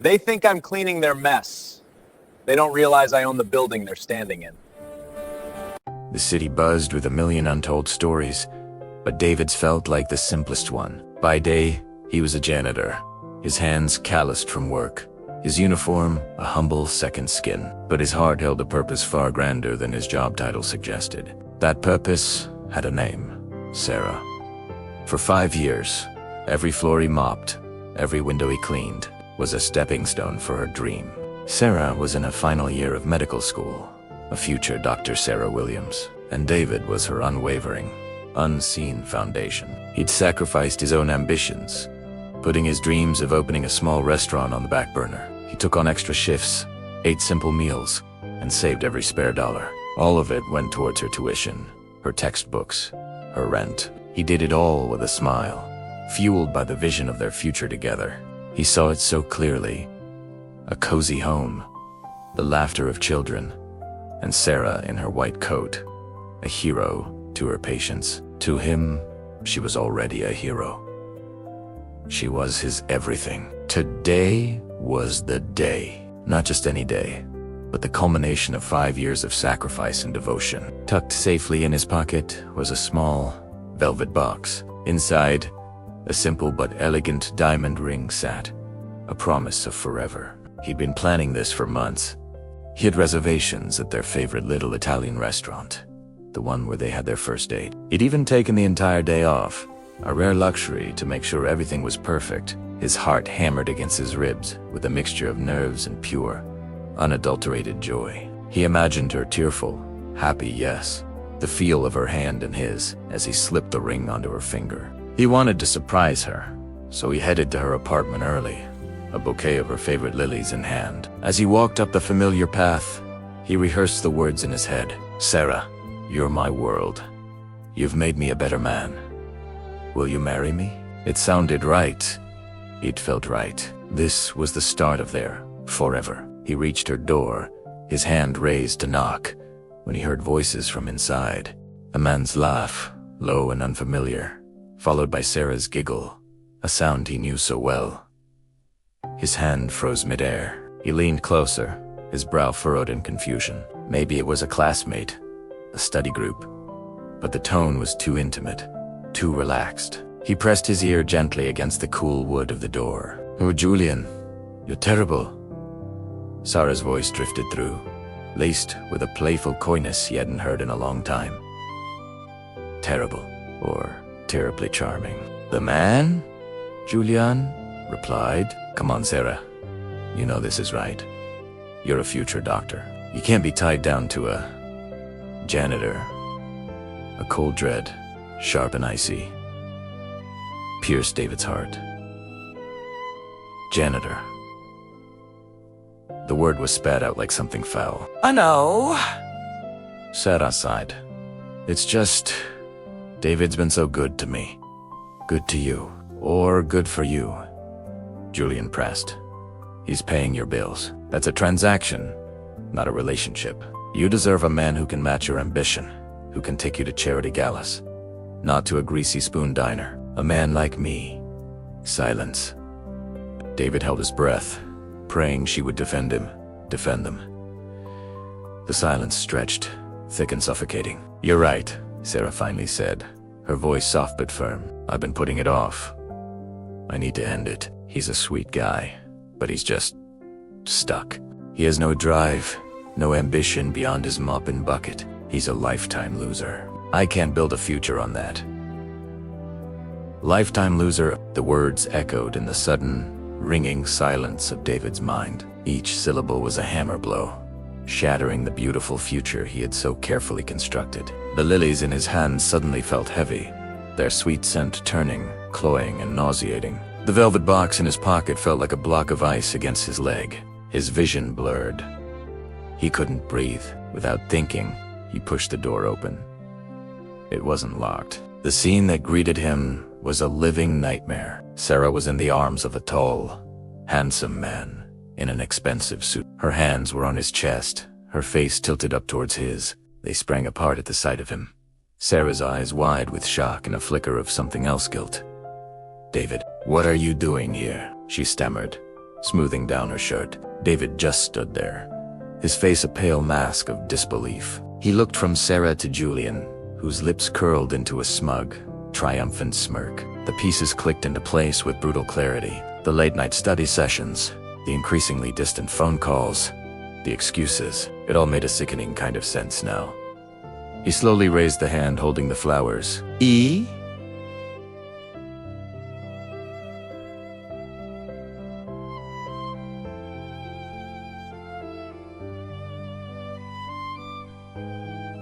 They think I'm cleaning their mess. They don't realize I own the building they're standing in. The city buzzed with a million untold stories, but David's felt like the simplest one. By day, he was a janitor, his hands calloused from work, his uniform a humble second skin. But his heart held a purpose far grander than his job title suggested. That purpose had a name: Sarah. For 5 years, every floor he mopped, every window he cleaned, was a stepping stone for her dream. Sarah was in her final year of medical school, a future Dr. Sarah Williams, and David was her unwavering, unseen foundation. He'd sacrificed his own ambitions, putting his dreams of opening a small restaurant on the back burner. He took on extra shifts, ate simple meals, and saved every spare dollar. All of it went towards her tuition, her textbooks, her rent. He did it all with a smile, fueled by the vision of their future together. He saw it so clearly: a cozy home, the laughter of children, and Sarah in her white coat, a hero to her patients. To him, she was already a hero. She was his everything. Today was the day. Not just any day, but the culmination of 5 years of sacrifice and devotion. Tucked safely in his pocket was a small, velvet box. Inside, a simple but elegant diamond ring sat, a promise of forever. He'd been planning this for months. He had reservations at their favorite little Italian restaurant, the one where they had their first date. He'd even taken the entire day off, a rare luxury, to make sure everything was perfect. His heart hammered against his ribs with a mixture of nerves and pure, unadulterated joy. He imagined her tearful, happy, yes, the feel of her hand in his as he slipped the ring onto her finger. He wanted to surprise her, so he headed to her apartment early, a bouquet of her favorite lilies in hand. As he walked up the familiar path, he rehearsed the words in his head. "Sarah, you're my world. You've made me a better man. Will you marry me?" It sounded right. It felt right. This was the start of their forever. He reached her door, his hand raised to knock, when he heard voices from inside. A man's laugh, low and unfamiliar, followed by Sarah's giggle, a sound he knew so well. His hand froze midair. He leaned closer, his brow furrowed in confusion. Maybe it was a classmate, a study group, but the tone was too intimate, too relaxed. He pressed his ear gently against the cool wood of the door. "Oh, Julian, you're terrible." Sarah's voice drifted through, laced with a playful coyness he hadn't heard in a long time. Terrible, or terribly charming. "The man?" Julian replied. "Come on, Sarah. You know this is right. You're a future doctor. You can't be tied down to a janitor." A cold dread, sharp and icy, pierced David's heart. Janitor. The word was spat out like something foul. "I know," Sarah sighed. "It's just, David's been so good to me. Good to you. Or good for you." Julian pressed. "He's paying your bills. That's a transaction, not a relationship. You deserve a man who can match your ambition, who can take you to charity galas, not to a greasy spoon diner. A man like me." Silence. David held his breath, praying she would defend him, defend them. The silence stretched, thick and suffocating. "You're right," Sarah finally said, her voice soft but firm. "I've been putting it off. I need to end it. He's a sweet guy, but he's just stuck. He has no drive, no ambition beyond his mop and bucket. He's a lifetime loser. I can't build a future on that." Lifetime loser, the words echoed in the sudden, ringing silence of David's mind. Each syllable was a hammer blow, shattering the beautiful future he had so carefully constructed. The lilies in his hands suddenly felt heavy, their sweet scent turning, cloying and nauseating. The velvet box in his pocket felt like a block of ice against his leg. His vision blurred. He couldn't breathe. Without thinking, he pushed the door open. It wasn't locked. The scene that greeted him was a living nightmare. Sarah was in the arms of a tall, handsome man in an expensive suit. Her hands were on his chest, her face tilted up towards his. They sprang apart at the sight of him. Sarah's eyes wide with shock and a flicker of something else guilt. "David, what are you doing here?" she stammered, smoothing down her shirt. David just stood there, his face a pale mask of disbelief. He looked from Sarah to Julian, whose lips curled into a smug, triumphant smirk. The pieces clicked into place with brutal clarity. The late-night study sessions, the increasingly distant phone calls, the excuses. It all made a sickening kind of sense now. He slowly raised the hand holding the flowers. E?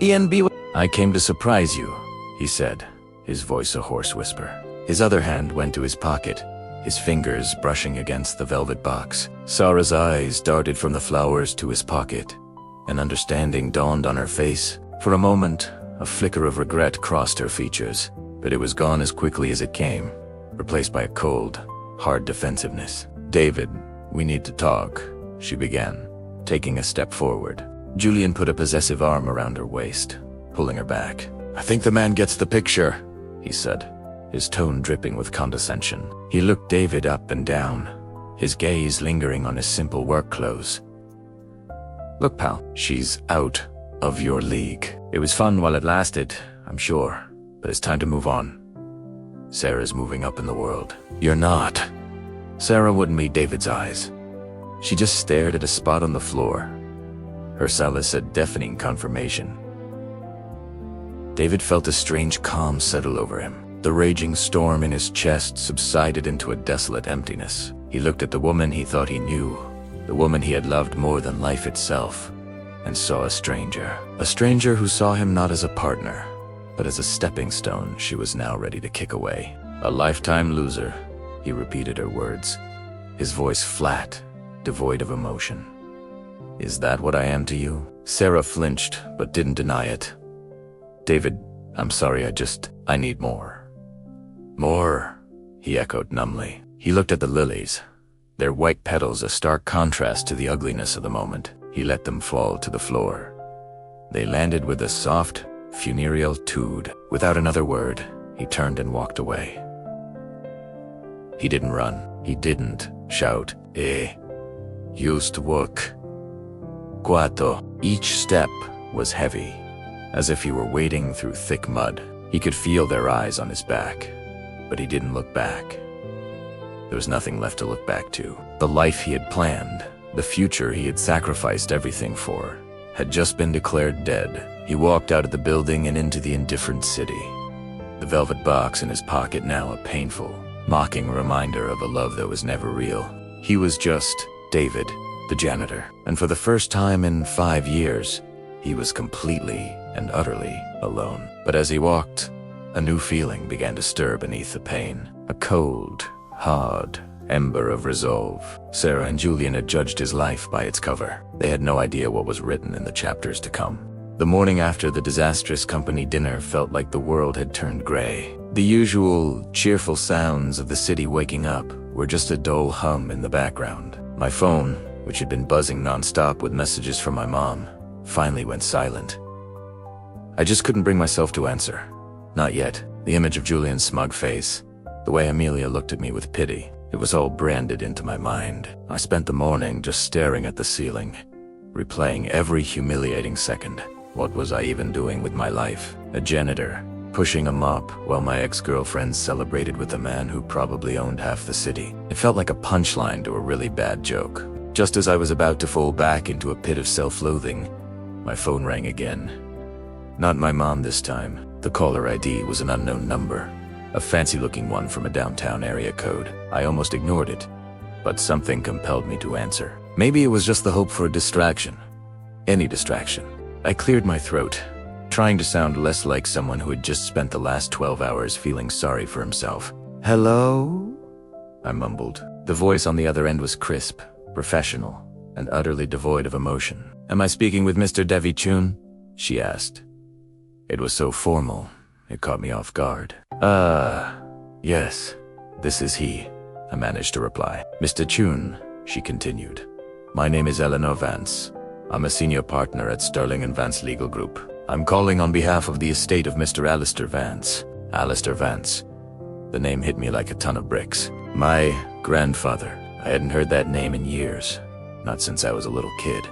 ENB. I came to surprise you, he said, his voice a hoarse whisper. His other hand went to his pocket, his fingers brushing against the velvet box. Sarah's eyes darted from the flowers to his pocket. An understanding dawned on her face. For a moment, a flicker of regret crossed her features, but it was gone as quickly as it came, replaced by a cold, hard defensiveness. David, we need to talk, she began, taking a step forward. Julian put a possessive arm around her waist, pulling her back. I think the man gets the picture, he said, his tone dripping with condescension. He looked David up and down, his gaze lingering on his simple work clothes. Look, pal, she's out of your league. It was fun while it lasted, I'm sure, but it's time to move on. Sarah's moving up in the world. You're not. Sarah wouldn't meet David's eyes. She just stared at a spot on the floor, her solace a deafening confirmation. David felt a strange calm settle over him. The raging storm in his chest subsided into a desolate emptiness. He looked at the woman he thought he knew, the woman he had loved more than life itself, and saw a stranger who saw him not as a partner, but as a stepping stone she was now ready to kick away. A lifetime loser, he repeated her words, his voice flat, devoid of emotion. Is that what I am to you? Sarah flinched, but didn't deny it. David, I'm sorry, I need more. More, he echoed numbly. He looked at the lilies, their white petals a stark contrast to the ugliness of the moment. He let them fall to the floor. They landed with a soft, funereal toot. Without another word, he turned and walked away. He didn't run. He didn't shout, used to work. Quato. Each step was heavy, as if he were wading through thick mud. He could feel their eyes on his back, but he didn't look back. There was nothing left to look back to. The life he had planned, the future he had sacrificed everything for, had just been declared dead. He walked out of the building and into the indifferent city, the velvet box in his pocket now a painful, mocking reminder of a love that was never real. He was just David, the janitor, and for the first time in 5 years, he was completely and utterly alone. But as he walked, a new feeling began to stir beneath the pain, a cold, hard ember of resolve. Sarah and Julian had judged his life by its cover. They had no idea what was written in the chapters to come. The morning after the disastrous company dinner felt like the world had turned gray. The usual cheerful sounds of the city waking up were just a dull hum in the background. My phone, which had been buzzing nonstop with messages from my mom, finally went silent. I just couldn't bring myself to answer. Not yet. The image of Julian's smug face, the way Amelia looked at me with pity, it was all branded into my mind. I spent the morning just staring at the ceiling, replaying every humiliating second. What was I even doing with my life? A janitor, pushing a mop while my ex-girlfriend celebrated with a man who probably owned half the city. It felt like a punchline to a really bad joke. Just as I was about to fall back into a pit of self-loathing, my phone rang again. Not my mom this time. The caller ID was an unknown number, a fancy-looking one from a downtown area code. I almost ignored it, but something compelled me to answer. Maybe it was just the hope for a distraction. Any distraction. I cleared my throat, trying to sound less like someone who had just spent the last 12 hours feeling sorry for himself. Hello? I mumbled. The voice on the other end was crisp, professional, and utterly devoid of emotion. Am I speaking with Mr. Devi Chun? She asked. It was so formal, it caught me off guard. Yes, this is he, I managed to reply. Mr. Chun, she continued. My name is Eleanor Vance. I'm a senior partner at Sterling & Vance Legal Group. I'm calling on behalf of the estate of Mr. Alistair Vance. Alistair Vance. The name hit me like a ton of bricks. My grandfather. I hadn't heard that name in years, not since I was a little kid.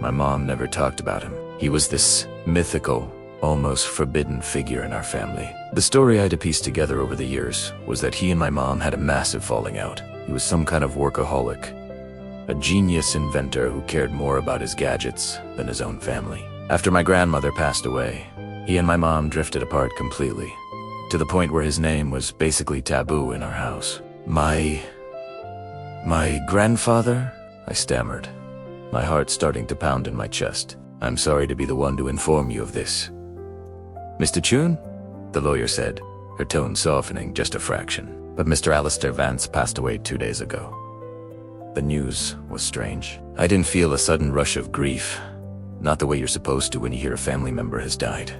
My mom never talked about him. He was this mythical, almost forbidden figure in our family. The story I had to piece together over the years was that he and my mom had a massive falling out. He was some kind of workaholic, a genius inventor who cared more about his gadgets than his own family. After my grandmother passed away, he and my mom drifted apart completely, to the point where his name was basically taboo in our house. My grandfather? I stammered, my heart starting to pound in my chest. I'm sorry to be the one to inform you of this. Mr. Chun? The lawyer said, her tone softening just a fraction. But Mr. Alistair Vance passed away 2 days ago. The news was strange. I didn't feel a sudden rush of grief, not the way you're supposed to when you hear a family member has died.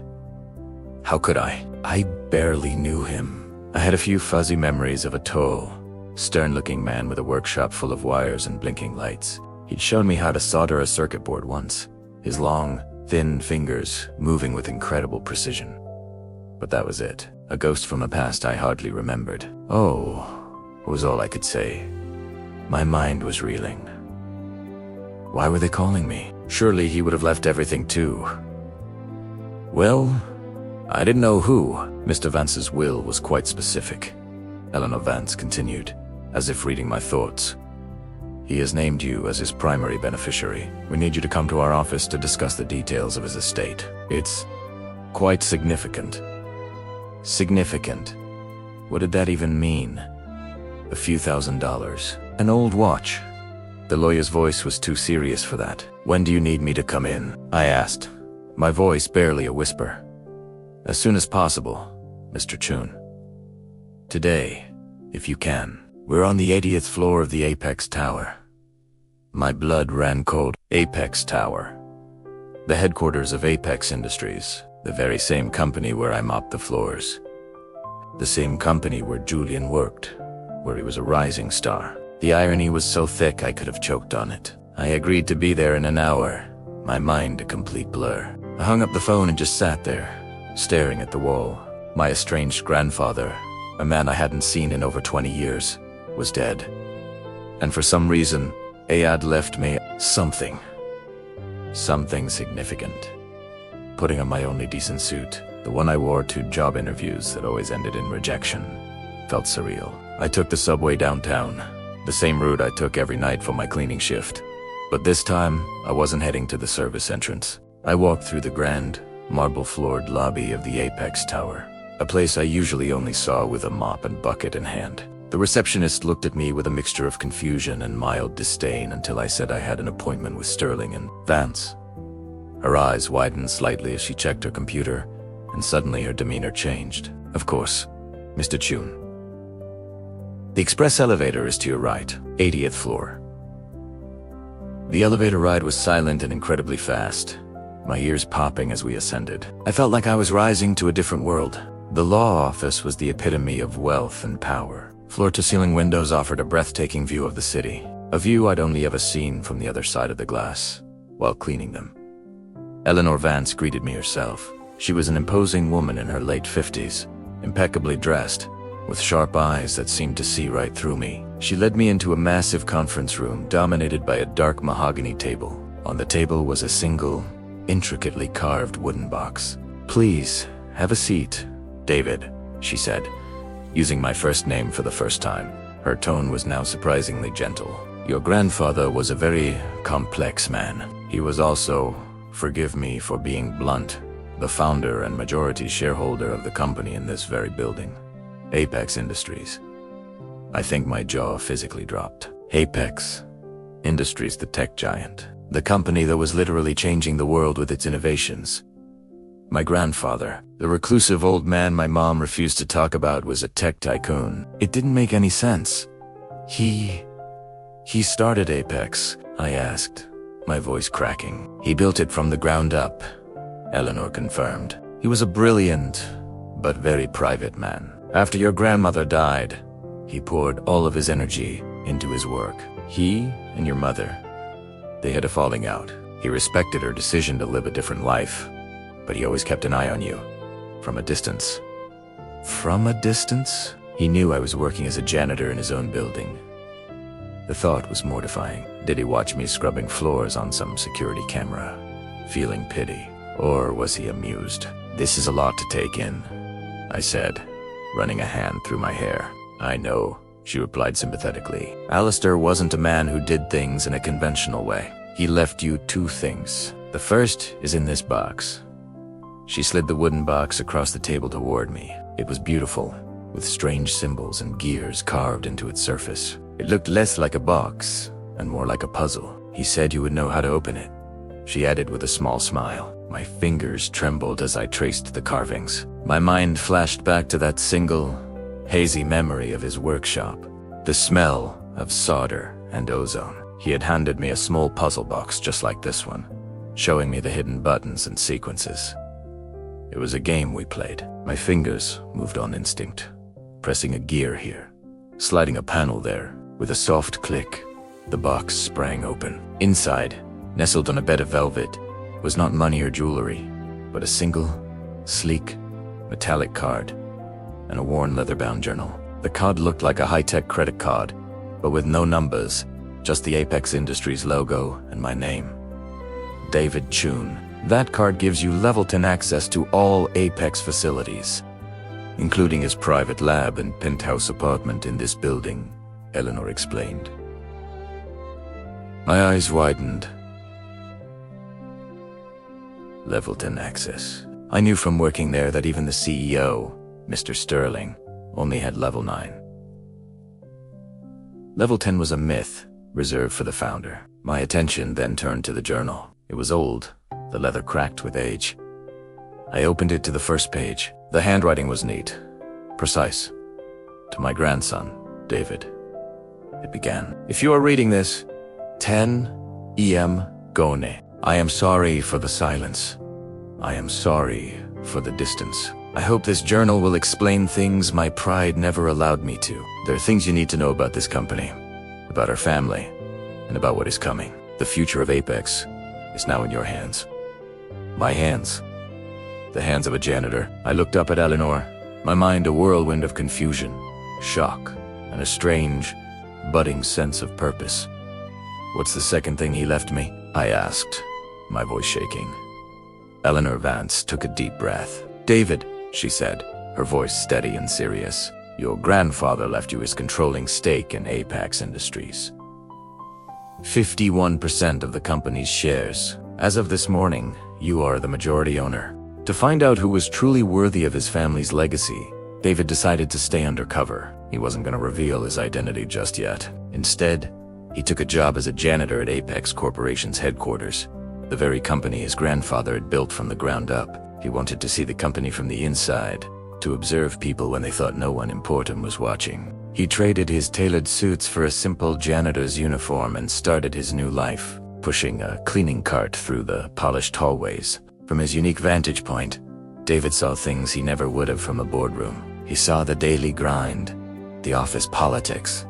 How could I? I barely knew him. I had a few fuzzy memories of a tall, stern-looking man with a workshop full of wires and blinking lights. He'd shown me how to solder a circuit board once, his long, thin fingers moving with incredible precision. But that was it. A ghost from a past I hardly remembered. Oh, was all I could say. My mind was reeling. Why were they calling me? Surely he would have left everything too. Well, I didn't know who. Mr. Vance's will was quite specific. Eleanor Vance continued, as if reading my thoughts. He has named you as his primary beneficiary. We need you to come to our office to discuss the details of his estate. It's quite significant. Significant. What did that even mean? A few $1,000s. An old watch. The lawyer's voice was too serious for that. When do you need me to come in? I asked, my voice barely a whisper. As soon as possible, Mr. Chun. Today, if you can. We're on the 80th floor of the Apex Tower. My blood ran cold. Apex Tower. The headquarters of Apex Industries, the very same company where I mopped the floors. The same company where Julian worked, where he was a rising star. The irony was so thick I could have choked on it. I agreed to be there in an hour, my mind a complete blur. I hung up the phone and just sat there, staring at the wall. My estranged grandfather, a man I hadn't seen in over 20 years, was dead. And for some reason, Ayad left me something significant. Putting on my only decent suit, the one I wore to job interviews that always ended in rejection, felt surreal. I took the subway downtown, the same route I took every night for my cleaning shift. But this time, I wasn't heading to the service entrance. I walked through the grand, marble-floored lobby of the Apex Tower, a place I usually only saw with a mop and bucket in hand. The receptionist looked at me with a mixture of confusion and mild disdain until I said I had an appointment with Sterling and Vance. Her eyes widened slightly as she checked her computer, and suddenly her demeanor changed. Of course, Mr. Chun. The express elevator is to your right, 80th floor. The elevator ride was silent and incredibly fast, my ears popping as we ascended. I felt like I was rising to a different world. The law office was the epitome of wealth and power. Floor-to-ceiling windows offered a breathtaking view of the city, a view I'd only ever seen from the other side of the glass, while cleaning them. Eleanor Vance greeted me herself. She was an imposing woman in her late 50s, impeccably dressed, with sharp eyes that seemed to see right through me. She led me into a massive conference room dominated by a dark mahogany table. On the table was a single, intricately carved wooden box. "Please, have a seat, David," she said, using my first name for the first time. Her tone was now surprisingly gentle. "Your grandfather was a very complex man. He was also, forgive me for being blunt, the founder and majority shareholder of the company in this very building, Apex Industries." I think my jaw physically dropped. Apex Industries, the tech giant. The company that was literally changing the world with its innovations. My grandfather, the reclusive old man my mom refused to talk about, was a tech tycoon. It didn't make any sense. He started Apex, I asked, my voice cracking. "He built it from the ground up," Eleanor confirmed. "He was a brilliant, but very private man. After your grandmother died, he poured all of his energy into his work. He and your mother, they had a falling out. He respected her decision to live a different life, but he always kept an eye on you, from a distance." From a distance? He knew I was working as a janitor in his own building. The thought was mortifying. Did he watch me scrubbing floors on some security camera, feeling pity? Or was he amused? "This is a lot to take in," I said, running a hand through my hair. "I know," she replied sympathetically. "Alistair wasn't a man who did things in a conventional way. He left you 2 things. The first is in this box." She slid the wooden box across the table toward me. It was beautiful, with strange symbols and gears carved into its surface. It looked less like a box and more like a puzzle. "He said you would know how to open it," she added with a small smile. My fingers trembled as I traced the carvings. My mind flashed back to that single, hazy memory of his workshop. The smell of solder and ozone. He had handed me a small puzzle box just like this one, showing me the hidden buttons and sequences. It was a game we played. My fingers moved on instinct, pressing a gear here, sliding a panel there. With a soft click, the box sprang open. Inside, nestled on a bed of velvet, was not money or jewelry, but a single, sleek, metallic card and a worn leather-bound journal. The card looked like a high-tech credit card, but with no numbers, just the Apex Industries logo and my name. David Chun. That card gives you level 10 access to all Apex facilities, including his private lab and penthouse apartment in this building, Eleanor explained. My eyes widened. Level 10 access. I knew from working there that even the CEO, Mr. Sterling, only had level 9. Level 10 was a myth, reserved for the founder. My attention then turned to the journal. It was old, the leather cracked with age. I opened it to the first page. The handwriting was neat, precise. To my grandson, David. It began. "If you are reading this, 10 EM Gone. I am sorry for the silence. I am sorry for the distance. I hope this journal will explain things my pride never allowed me to. There are things you need to know about this company, about our family, and about what is coming. The future of Apex is now in your hands." My hands. The hands of a janitor. I looked up at Eleanor, my mind a whirlwind of confusion, shock, and a strange, budding sense of purpose. "What's the second thing he left me?" I asked, my voice shaking. Eleanor Vance took a deep breath. "David," she said, her voice steady and serious, "your grandfather left you his controlling stake in Apex Industries. 51% of the company's shares. As of this morning, you are the majority owner." To find out who was truly worthy of his family's legacy, David decided to stay undercover. He wasn't going to reveal his identity just yet. Instead, he took a job as a janitor at Apex Corporation's headquarters, the very company his grandfather had built from the ground up. He wanted to see the company from the inside, to observe people when they thought no one important was watching. He traded his tailored suits for a simple janitor's uniform and started his new life, pushing a cleaning cart through the polished hallways. From his unique vantage point, David saw things he never would have from a boardroom. He saw the daily grind, the office politics,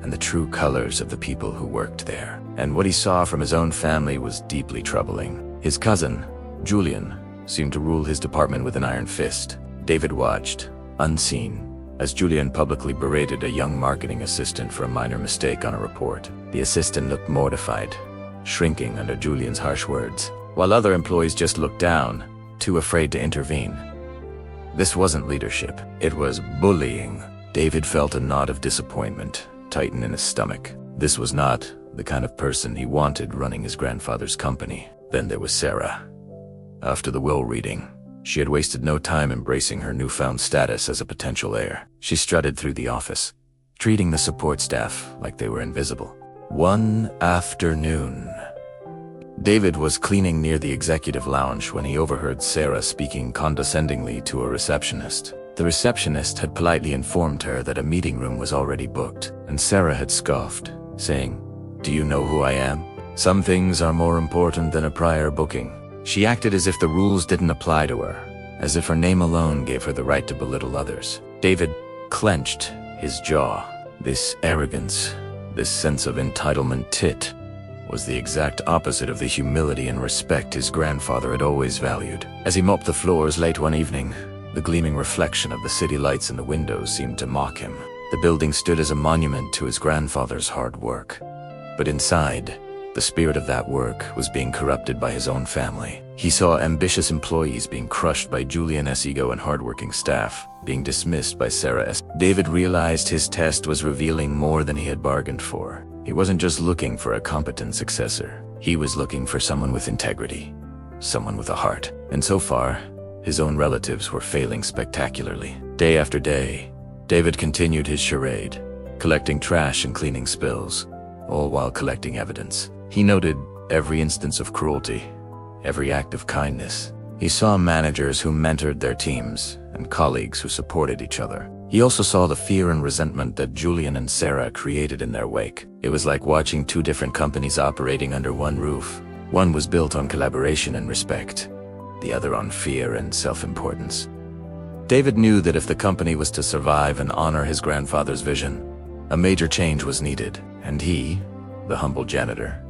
and the true colors of the people who worked there. And what he saw from his own family was deeply troubling. His cousin, Julian, seemed to rule his department with an iron fist. David watched, unseen, as Julian publicly berated a young marketing assistant for a minor mistake on a report. The assistant looked mortified, shrinking under Julian's harsh words, while other employees just looked down, too afraid to intervene. This wasn't leadership, it was bullying. David felt a knot of disappointment tighten in his stomach. This was not the kind of person he wanted running his grandfather's company. Then there was Sarah. After the will reading, she had wasted no time embracing her newfound status as a potential heir. She strutted through the office, treating the support staff like they were invisible. One afternoon, David was cleaning near the executive lounge when he overheard Sarah speaking condescendingly to a receptionist. The receptionist had politely informed her that a meeting room was already booked, and Sarah had scoffed, saying, "Do you know who I am? Some things are more important than a prior booking." She acted as if the rules didn't apply to her, as if her name alone gave her the right to belittle others. David clenched his jaw. This arrogance, this sense of entitlement tit, was the exact opposite of the humility and respect his grandfather had always valued. As he mopped the floors late one evening, the gleaming reflection of the city lights in the windows seemed to mock him. The building stood as a monument to his grandfather's hard work. But inside, the spirit of that work was being corrupted by his own family. He saw ambitious employees being crushed by Julian's ego and hardworking staff being dismissed by Sarah's. David realized his test was revealing more than he had bargained for. He wasn't just looking for a competent successor. He was looking for someone with integrity, someone with a heart. And so far, his own relatives were failing spectacularly. Day after day, David continued his charade, collecting trash and cleaning spills, all while collecting evidence. He noted every instance of cruelty, every act of kindness. He saw managers who mentored their teams and colleagues who supported each other. He also saw the fear and resentment that Julian and Sarah created in their wake. It was like watching two different companies operating under one roof. One was built on collaboration and respect, the other on fear and self-importance. David knew that if the company was to survive and honor his grandfather's vision, a major change was needed, and he, the humble janitor,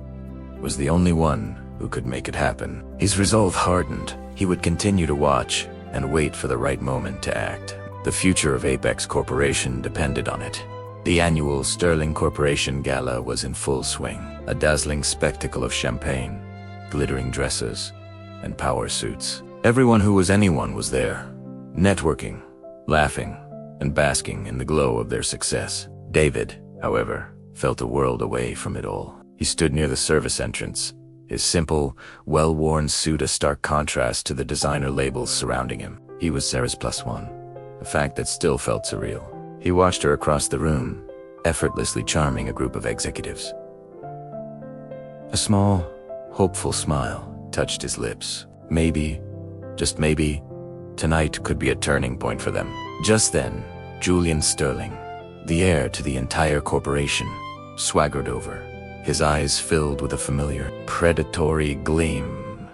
was the only one who could make it happen. His resolve hardened. He would continue to watch and wait for the right moment to act. The future of Apex Corporation depended on it. The annual Sterling Corporation Gala was in full swing, a dazzling spectacle of champagne, glittering dresses, and power suits. Everyone who was anyone was there, networking, laughing, and basking in the glow of their success. David, however, felt a world away from it all. He stood near the service entrance, his simple, well-worn suit a stark contrast to the designer labels surrounding him. He was Sarah's plus one, a fact that still felt surreal. He watched her across the room, effortlessly charming a group of executives. A small, hopeful smile touched his lips. Maybe, just maybe, tonight could be a turning point for them. Just then, Julian Sterling, the heir to the entire corporation, swaggered over, his eyes filled with a familiar, predatory gleam.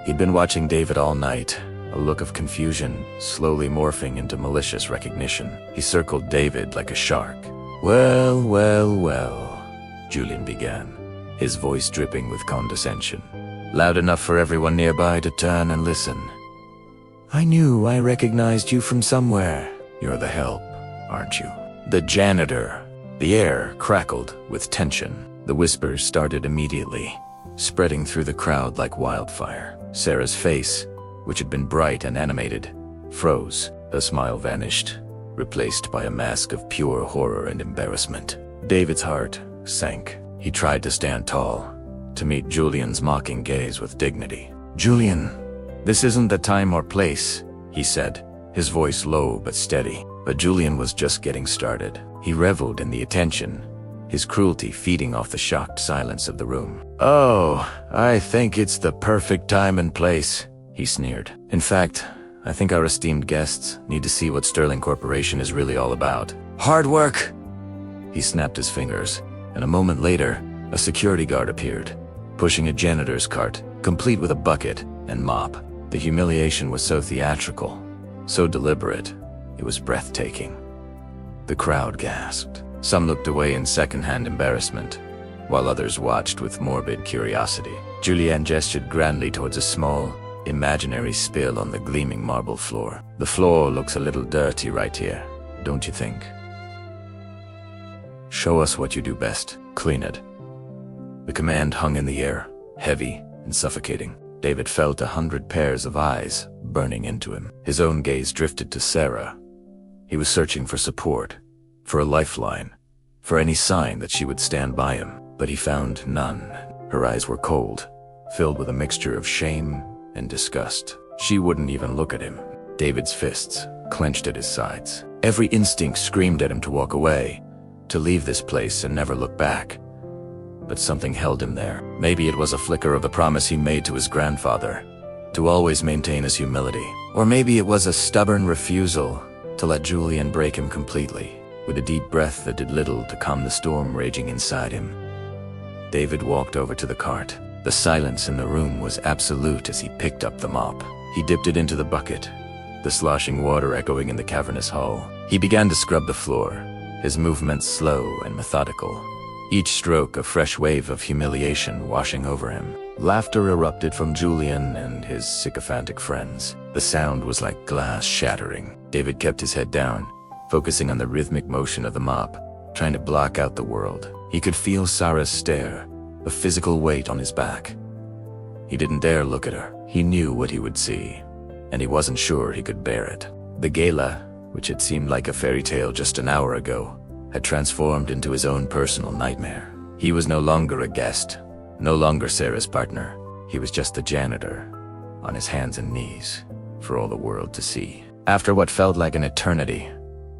He'd been watching David all night, a look of confusion slowly morphing into malicious recognition. He circled David like a shark. "Well, well, well," Julian began, his voice dripping with condescension, loud enough for everyone nearby to turn and listen. "I knew I recognized you from somewhere. You're the help, aren't you?" The janitor. The air crackled with tension. The whispers started immediately, spreading through the crowd like wildfire. Sarah's face, which had been bright and animated, froze. Her smile vanished, replaced by a mask of pure horror and embarrassment. David's heart sank. He tried to stand tall, to meet Julian's mocking gaze with dignity. "Julian, this isn't the time or place," he said, his voice low but steady. But Julian was just getting started. He reveled in the attention, his cruelty feeding off the shocked silence of the room. "Oh, I think it's the perfect time and place," he sneered. "In fact, I think our esteemed guests need to see what Sterling Corporation is really all about. Hard work!" He snapped his fingers, and a moment later, a security guard appeared, pushing a janitor's cart, complete with a bucket and mop. The humiliation was so theatrical, so deliberate, it was breathtaking. The crowd gasped. Some looked away in secondhand embarrassment, while others watched with morbid curiosity. Julian gestured grandly towards a small, imaginary spill on the gleaming marble floor. "The floor looks a little dirty right here, don't you think? Show us what you do best. Clean it." The command hung in the air, heavy and suffocating. David felt 100 pairs of eyes burning into him. His own gaze drifted to Sarah. He was searching for support, for a lifeline, for any sign that she would stand by him, but he found none. Her eyes were cold, filled with a mixture of shame and disgust. She wouldn't even look at him. David's fists clenched at his sides. Every instinct screamed at him to walk away, to leave this place and never look back. But something held him there. Maybe it was a flicker of the promise he made to his grandfather, to always maintain his humility. Or maybe it was a stubborn refusal to let Julian break him completely. With a deep breath that did little to calm the storm raging inside him, David walked over to the cart. The silence in the room was absolute as he picked up the mop. He dipped it into the bucket, the sloshing water echoing in the cavernous hull. He began to scrub the floor, his movements slow and methodical, each stroke a fresh wave of humiliation washing over him. Laughter erupted from Julian and his sycophantic friends. The sound was like glass shattering. David kept his head down, focusing on the rhythmic motion of the mop, trying to block out the world. He could feel Sarah's stare, a physical weight on his back. He didn't dare look at her. He knew what he would see, and he wasn't sure he could bear it. The gala, which had seemed like a fairy tale just an hour ago, had transformed into his own personal nightmare. He was no longer a guest, no longer Sarah's partner. He was just the janitor, on his hands and knees, for all the world to see. After what felt like an eternity,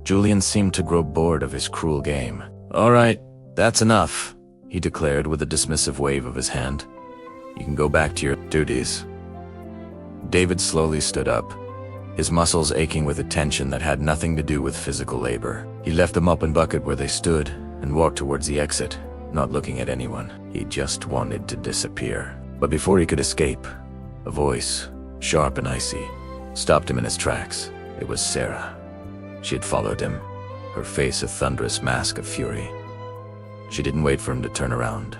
Julian seemed to grow bored of his cruel game. "All right, that's enough," he declared with a dismissive wave of his hand. "You can go back to your duties." David slowly stood up, his muscles aching with a tension that had nothing to do with physical labor. He left the mop and bucket where they stood and walked towards the exit, not looking at anyone. He just wanted to disappear. But before he could escape, a voice, sharp and icy, stopped him in his tracks. It was Sarah. She had followed him, her face a thunderous mask of fury. She didn't wait for him to turn around.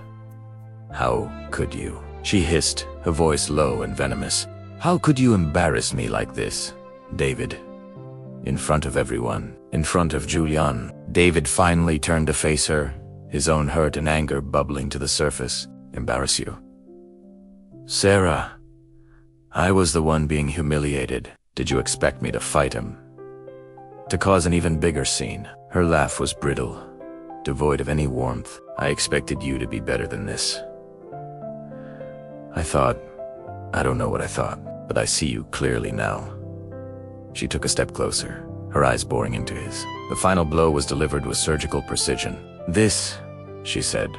"How could you?" she hissed, her voice low and venomous. "How could you embarrass me like this, David?" In front of everyone, in front of Julian, David finally turned to face her, his own hurt and anger bubbling to the surface. "Embarrass you? Sarah, I was the one being humiliated. Did you expect me to fight him? To cause an even bigger scene?" Her laugh was brittle, devoid of any warmth. "I expected you to be better than this. I don't know what I thought, but I see you clearly now." She took a step closer, her eyes boring into his. The final blow was delivered with surgical precision. "This," she said,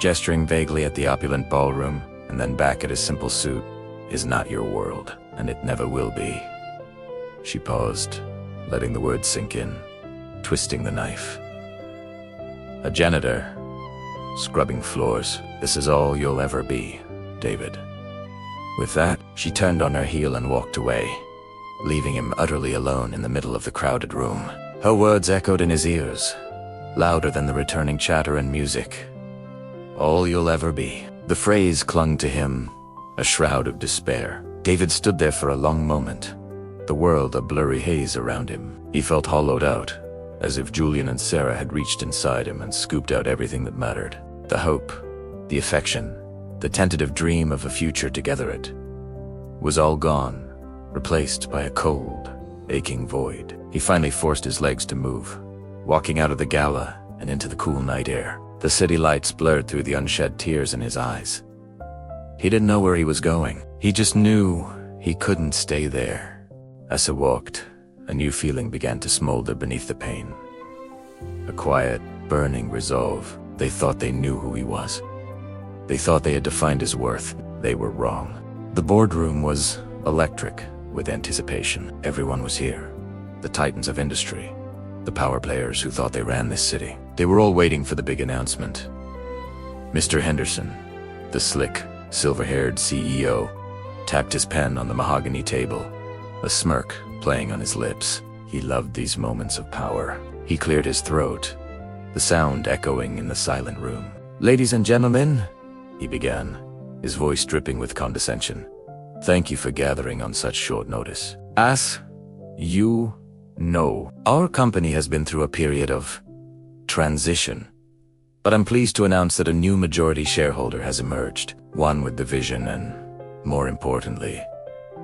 gesturing vaguely at the opulent ballroom and then back at his simple suit, "is not your world, and it never will be." She paused, letting the words sink in, twisting the knife. "A janitor, scrubbing floors. This is all you'll ever be, David." With that, she turned on her heel and walked away, leaving him utterly alone in the middle of the crowded room. Her words echoed in his ears, louder than the returning chatter and music. "All you'll ever be." The phrase clung to him, a shroud of despair. David stood there for a long moment, the world a blurry haze around him. He felt hollowed out, as if Julian and Sarah had reached inside him and scooped out everything that mattered. The hope, the affection, the tentative dream of a future together, it was all gone, replaced by a cold, aching void. He finally forced his legs to move, walking out of the gala and into the cool night air. The city lights blurred through the unshed tears in his eyes. He didn't know where he was going. He just knew he couldn't stay there. As he walked, a new feeling began to smolder beneath the pain. A quiet, burning resolve. They thought they knew who he was. They thought they had defined his worth. They were wrong. The boardroom was electric with anticipation. Everyone was here. The titans of industry, the power players who thought they ran this city. They were all waiting for the big announcement. Mr. Henderson, the slick, silver-haired CEO, tapped his pen on the mahogany table, a smirk playing on his lips. He loved these moments of power. He cleared his throat, the sound echoing in the silent room. "Ladies and gentlemen," he began, his voice dripping with condescension. "Thank you for gathering on such short notice. As you know, our company has been through a period of transition, but I'm pleased to announce that a new majority shareholder has emerged, one with the vision and, more importantly,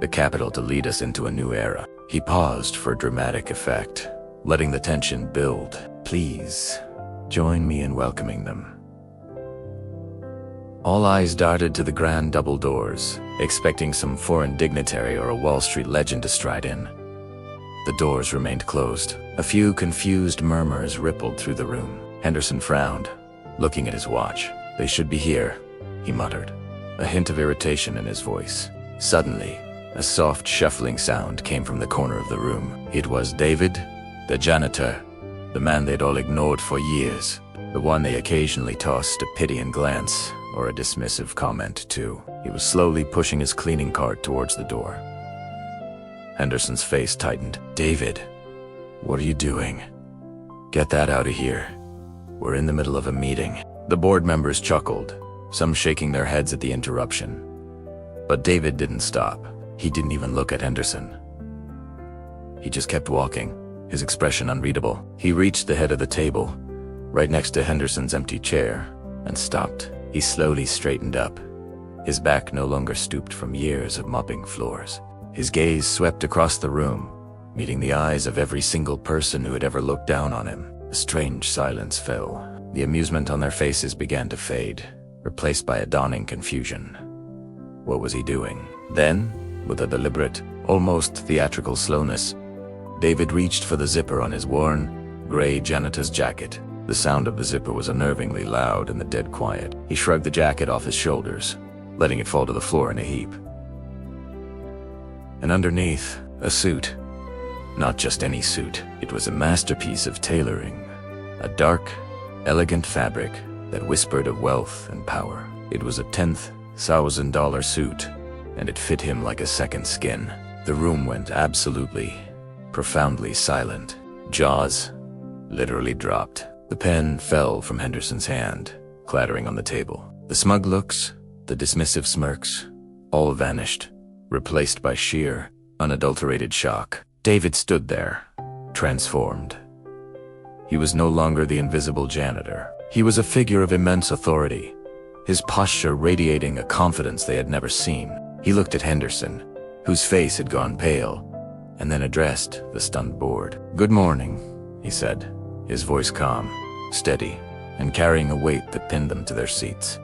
the capital to lead us into a new era." He paused for dramatic effect, letting the tension build. "Please, join me in welcoming them." All eyes darted to the grand double doors, expecting some foreign dignitary or a Wall Street legend to stride in. The doors remained closed. A few confused murmurs rippled through the room. Henderson frowned, looking at his watch. "They should be here," he muttered, a hint of irritation in his voice. Suddenly, a soft shuffling sound came from the corner of the room. It was David, the janitor, the man they'd all ignored for years, the one they occasionally tossed a pitying glance or a dismissive comment to. He was slowly pushing his cleaning cart towards the door. Henderson's face tightened. "David, what are you doing? Get that out of here. We're in the middle of a meeting." The board members chuckled, some shaking their heads at the interruption. But David didn't stop. He didn't even look at Henderson. He just kept walking, his expression unreadable. He reached the head of the table, right next to Henderson's empty chair, and stopped. He slowly straightened up. His back no longer stooped from years of mopping floors. His gaze swept across the room, meeting the eyes of every single person who had ever looked down on him. A strange silence fell. The amusement on their faces began to fade, replaced by a dawning confusion. What was he doing? Then, with a deliberate, almost theatrical slowness, David reached for the zipper on his worn, gray janitor's jacket. The sound of the zipper was unnervingly loud in the dead quiet. He shrugged the jacket off his shoulders, letting it fall to the floor in a heap. And underneath, a suit. Not just any suit. It was a masterpiece of tailoring. A dark, elegant fabric that whispered of wealth and power. It was a $10,000 suit, and it fit him like a second skin. The room went absolutely, profoundly silent. Jaws literally dropped. The pen fell from Henderson's hand, clattering on the table. The smug looks, the dismissive smirks, all vanished, replaced by sheer, unadulterated shock. David stood there, transformed. He was no longer the invisible janitor. He was a figure of immense authority, his posture radiating a confidence they had never seen. He looked at Henderson, whose face had gone pale, and then addressed the stunned board. "Good morning," he said, his voice calm, steady, and carrying a weight that pinned them to their seats.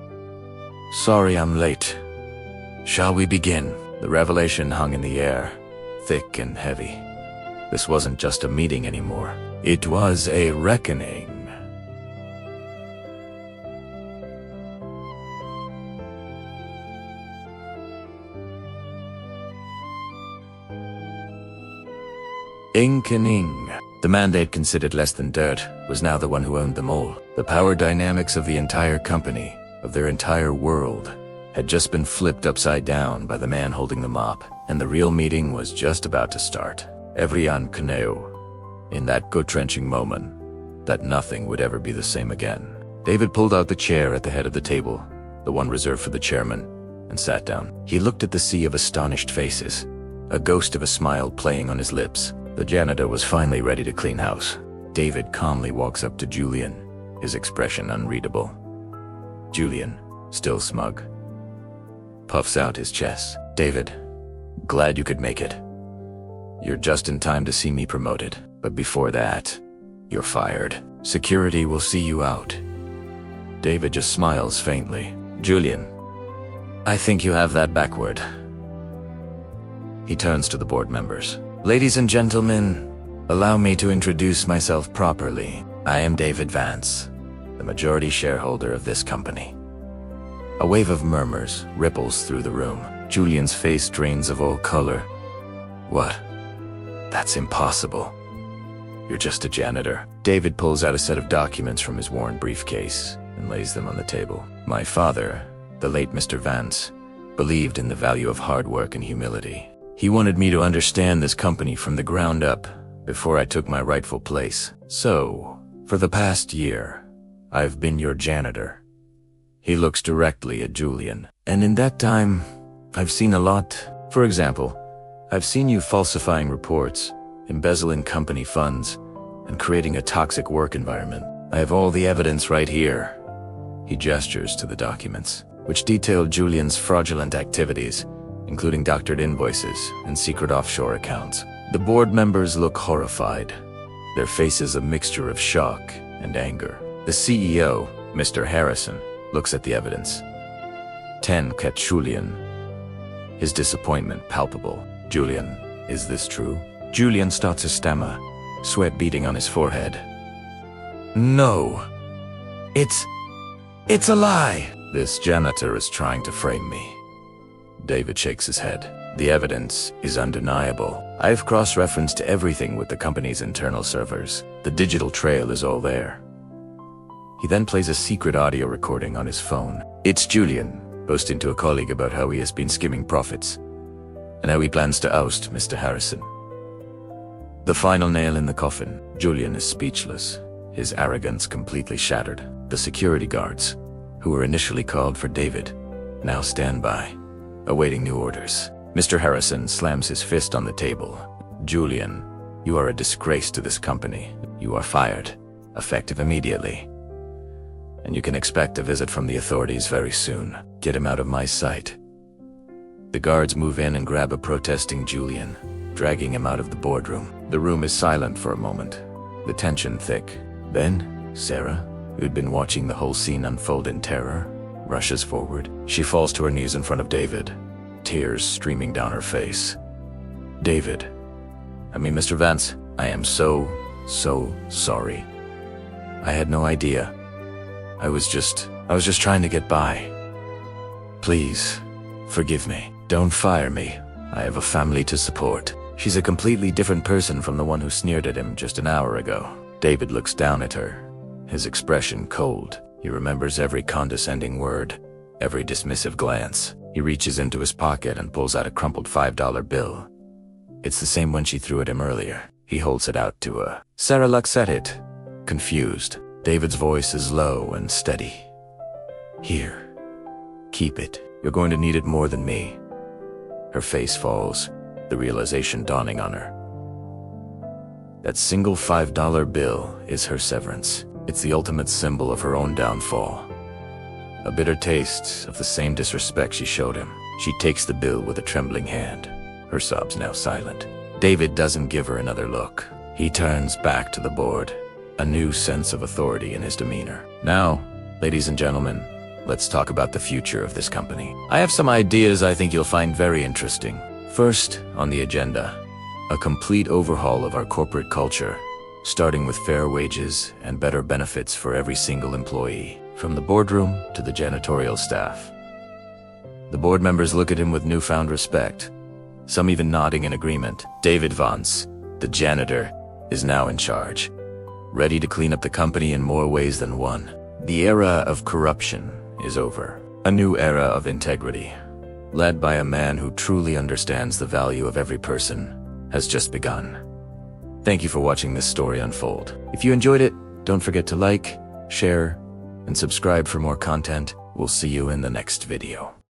"Sorry I'm late. Shall we begin?" The revelation hung in the air, thick and heavy. This wasn't just a meeting anymore. It was a reckoning. Ink and ing. The man they'd considered less than dirt was now the one who owned them all. The power dynamics of the entire company, of their entire world, had just been flipped upside down by the man holding the mop, and the real meeting was just about to start. Everyone knew, in that gut-wrenching moment, that nothing would ever be the same again. David pulled out the chair at the head of the table, the one reserved for the chairman, and sat down. He looked at the sea of astonished faces, a ghost of a smile playing on his lips. The janitor was finally ready to clean house. David calmly walks up to Julian, his expression unreadable. Julian, still smug, puffs out his chest. "David, glad you could make it. You're just in time to see me promoted. But before that, you're fired. Security will see you out." David just smiles faintly. "Julian, I think you have that backward." He turns to the board members. "Ladies and gentlemen, allow me to introduce myself properly. I am David Vance, the majority shareholder of this company." A wave of murmurs ripples through the room. Julian's face drains of all color. "What? That's impossible. You're just a janitor." David pulls out a set of documents from his worn briefcase and lays them on the table. "My father, the late Mr. Vance, believed in the value of hard work and humility. He wanted me to understand this company from the ground up before I took my rightful place. So, for the past year, I've been your janitor." He looks directly at Julian. "And in that time, I've seen a lot. For example, I've seen you falsifying reports, embezzling company funds, and creating a toxic work environment. I have all the evidence right here." He gestures to the documents, which detail Julian's fraudulent activities, including doctored invoices and secret offshore accounts. The board members look horrified, their faces a mixture of shock and anger. The CEO, Mr. Harrison, looks at the evidence. Tenk at Julian, his disappointment palpable. "Julian, is this true?" Julian starts to stammer, sweat beading on his forehead. "No. It's a lie." "This janitor is trying to frame me." David shakes his head. "The evidence is undeniable. I've cross-referenced everything with the company's internal servers. The digital trail is all there." He then plays a secret audio recording on his phone. It's Julian boasting to a colleague about how he has been skimming profits, and how he plans to oust Mr. Harrison. The final nail in the coffin. Julian is speechless, his arrogance completely shattered. The security guards, who were initially called for David, now stand by, awaiting new orders. Mr. Harrison slams his fist on the table. "Julian, You are a disgrace to this company. You are fired, effective immediately. And you can expect a visit from the authorities very soon. Get him out of my sight. The guards move in and grab a protesting Julian, dragging him out of the boardroom. The room is silent for a moment, the tension thick. Then, Sarah, who'd been watching the whole scene unfold in terror, rushes forward. She falls to her knees in front of David, tears streaming down her face. Mr. Vance, I am so sorry. I had no idea. I was just trying to get by. Please, forgive me. Don't fire me. I have a family to support. She's a completely different person from the one who sneered at him just an hour ago. David looks down at her, his expression cold. He remembers every condescending word, every dismissive glance. He reaches into his pocket and pulls out a crumpled $5 bill. It's the same one she threw at him earlier. He holds it out to her. Sarah looks at it, confused. David's voice is low and steady. Here, keep it. You're going to need it more than me. Her face falls, the realization dawning on her. That single $5 bill is her severance. It's the ultimate symbol of her own downfall. A bitter taste of the same disrespect she showed him. She takes the bill with a trembling hand, her sobs now silent. David doesn't give her another look. He turns back to the board, a new sense of authority in his demeanor. Now, ladies and gentlemen, let's talk about the future of this company. I have some ideas I think you'll find very interesting. First on the agenda, a complete overhaul of our corporate culture, starting with fair wages and better benefits for every single employee, from the boardroom to the janitorial staff. The board members look at him with newfound respect, some even nodding in agreement. David Vance, the janitor, is now in charge, ready to clean up the company in more ways than one. The era of corruption is over. A new era of integrity, led by a man who truly understands the value of every person, has just begun. Thank you for watching this story unfold. If you enjoyed it, don't forget to like, share, and subscribe for more content. We'll see you in the next video.